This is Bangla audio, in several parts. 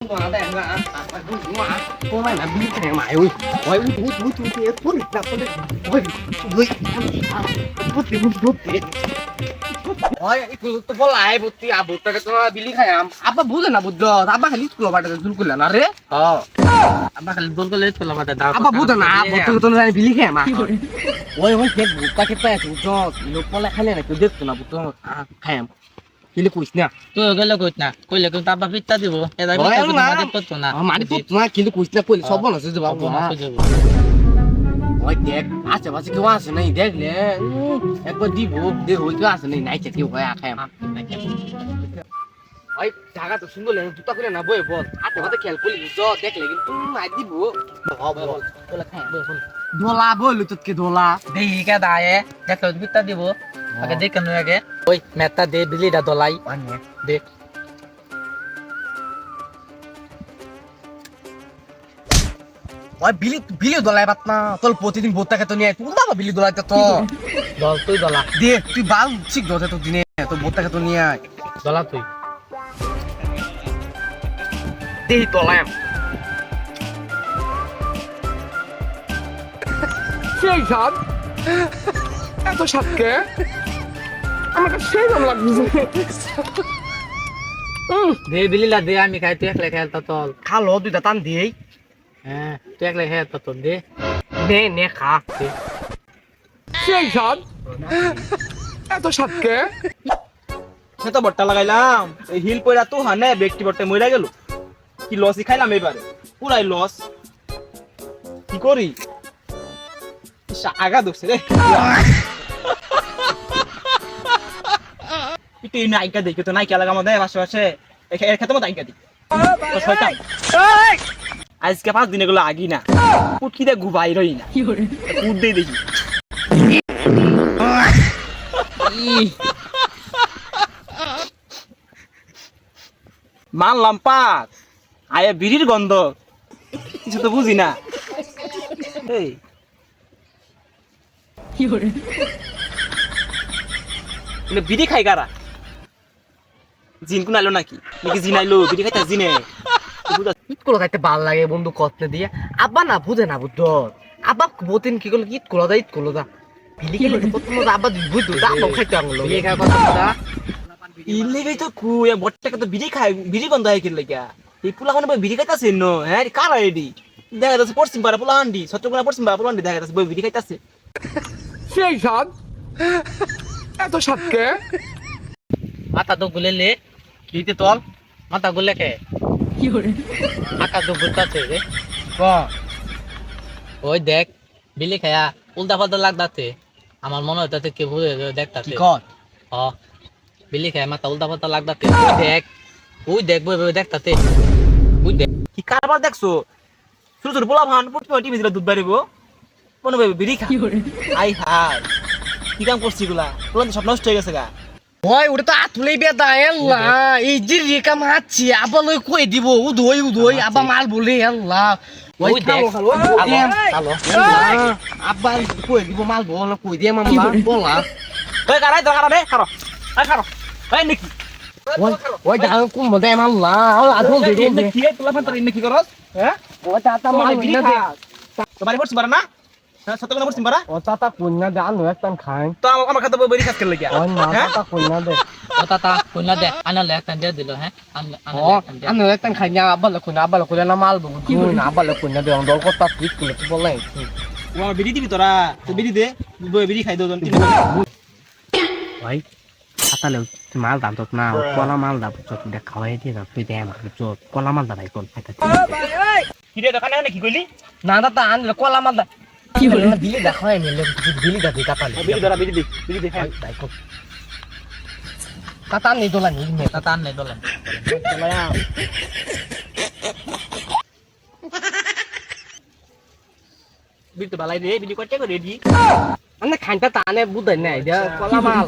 Mà đây là đúng mà cô này là bị thằng mày ơi ôi ui phun là con đấy ôi ui phun oi itu boleh bukti abu tak itu bili khayam apa bukan na buddo apa kali itu loba ada dulu kulan are Oh, apa kali dul kali itu lama dah. apa bukan na betul betul na bili khayam oi cek buka kita ya tuh lo pola khale na kudet na betul khayam bili kuisnya Tuh gelo kut na, kau lihat kau apa pita tu? Ya tapi Boleh, kita lah. mati put tu na. মারি তো না কিন্তু কুইসনা কইলে সব না সে জবাব Apa না aku jawab? ওই দেখ আশেপাশে কেউ আসে নাই দেখলে একবার দিব দেখ ওই কেউ আসে নাই নাই খেতে হয় আখায় ওই জায়গা তো সুন্দর লাগে জুতা করে না বই বল আশেপাশে খেয়াল করলি জ দেখলে কিন্তু নাই দিব দোলা বল তোকে দোলা Deh kita dah ya, dah kau pita di bu. Agak deh kanu agak. Oi, meta deh beli dah dolai. মানে Deh. ওই বিলি বিলি দোলাই বাত না তোর প্রতিদিন বোতটা খেতে নিয়ে তুই দাবা বিলি দোলাইতে তো Dol tu dola, দে তুই বাল ঠিক দতে তো দিনে তোর বোতটা খেতে নিয়ে আয় dola tu. দেই দোলাই সেই স্বাদ এত স্বাদকে আমাকে সেই দাম লাগছে Deh beli lah deh, ami kayak tu ek lek totol. খালো দুইটা টান দিই Tu ek lek totol deh. নে নে খা সেই স্বাদ এত স্বাদকে সে তো বট্টা লাগাইলাম এই হিল পয়রা তো হানে ব্যক্তি বট্টে মইরা গেল কি লসই খাইলাম এবারে পুরাই লস কি করি আগা দুখছে রে একটু নায়িকা দেখি তো নায়িকা লাগা আমাদের আশেপাশে এর খেতে মতো নায়িকা দি তো শয়তান আজকে 5 দিন এগুলো আগি না পুটকি দে ঘুবাই রই না পুট দিয়ে দেখি মানলাম পাক আয়ে বিড়ির গন্ধ কিছু তো বুঝি না এই মানে বিড়ি খাই কারা জিন কোন আইলো নাকি নাকি জিন আইলো বিড়ি খাইতা জিনে ইট কোলা খাইতে ভাল লাগে বন্ধু কতনে দিয়ে আব্বা না বুঝে না বুদ্ধ আব্বা বতিন কি করলো ইট কোলা দা ইট কোলা দা বিলি খেলে প্রথম আব্বা বুঝ দা আব্বা খাইতে আঙুল Beli kayak apa tu? ইলেগাই তো কু এ বটটাকে তো বিড়ি খায় বিড়ি গন্ধ হয় কিল লাগিয়া এই পুলা কোন বিড়ি খাইতাছে নো হ্যাঁ কারা এডি দেখা যাচ্ছে পশ্চিম পাড়া পোলা হান্ডি সত্যগুনা পশ্চিম পাড়া পোলা হান্ডি দেখা যাচ্ছে বিড়ি খাইতাছে সেই স্বাদ এত স্বাদকে Mata tu gule le, কিতে তল mata gule ke. Mata tu buta tu deh. ক Oi dek, beli kayak ulta palta lag date. আমার মনে হইতাছে কে ভুলে দেখতাছে। কি কর ও বিলি খায় মাথা উল্টা পাল্টা লাগতাছে ওই দেখ বই বই দেখতাছে ওই দেখ কি কারবার দেখছো ছোট ছোট পোলা ভান প্রতি টিভি দিলে দুধ বাড়িব মনে ভাবে বিড়ি খা আই হাই কি কাম করছি গুলা পোলা তো সব নষ্ট হয়ে গেছে গা ওই ওটা তো আতুলেই বেদা এল্লা এই যে রেখা মারছি আব্বা লই কই দিব উদই আব্বা মাল বলে এল্লা ওই দেখ হ্যালো আব্বা কই দিব মাল বল কই দিয়ে মামা বলা ওই কারাই তো কারা রে খারো আই খারো এই নাকি ওই দা কুম দে মাল্লা আদল দে দে কি পোলা ভান তোর কি করস হ্যাঁ ওই তাতা মাল বিড়ি বিনা খা দে তোমার পড়ছি পারা না হ্যাঁ সত্যগুনা পড়ছি পারা ও তাতা কুন্না দে আনো একটান খাই তো আমার খাতে বিড়ি খাস কেন লাগিয়া ওই না তাতা কুন্না দে ও tata কইনা দে আনা লে একটা দিয়ে দিল হ্যাঁ ও আনো একটান খাই না আব্বা লা কুনা না মাল বউ কুন আব্বা লা কুন্না দে অন্ধ কত ঠিক কুলে তো বলে ও বিড়ি দিবি তোরা তো বিড়ি দে বিড়ি খাই দাও তিন ভাই আতালে মাল দাম তো না কলা মাল দাম তো দেখ খাওয়াই দিয়ে না তুই দে আমার তো কলা মাল দাম কোন খাইতে কি রে দোকানে মানে কি কইলি না দাদা আনলে কলা মাল দাম কি হলো না দিলে দেখাই নিলে দিলি দা দিতা পালে বিড়ি ধরা বিড়ি দে খাই তাই কো তাতা নি দোলা নি মে tata ane dolan বিড়ি তো বালাই রে বিড়ি কত করে রেডি আনে খাইতা তানে বুদাই নাই দে কলা মাল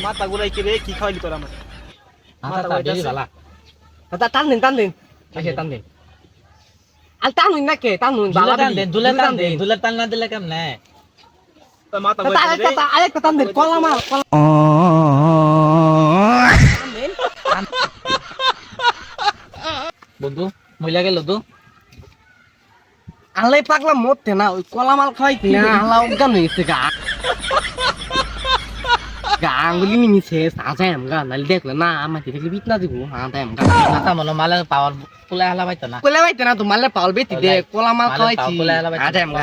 মাথা গুলাই কি রে কি খাওয়ালি তোরা আমার tata beli bala তাতা টান দিন আচ্ছা টান দিন আর টান না কে টান বালা dulan tan na dile kemne তো মাথা তাতা আরেকটা আরেকটা টান দিন কলা মাল বন্ধু মহিলা গেল তো আল্লাহ পাগলা মরতে না ওই কলা মাল খাওয়াই কিনা আল্লাহ অজ্ঞান হয়েছে গা আঙ্গুলি নিমিছে সাজায় আমগা নালি দেখলে না আমার দেখলে বিট না দিব হাঁটায় আমগা মাথা মনে মালের পাওয়ার পুলা হেলা পাইতো না কোলে বাইতে না তো মালে পাওয়াল বেতি দে কলা মাল মালের খাওয়াইছি পাওয়ার পুলা হেলা পাইতো না। হাঁটায় আমগা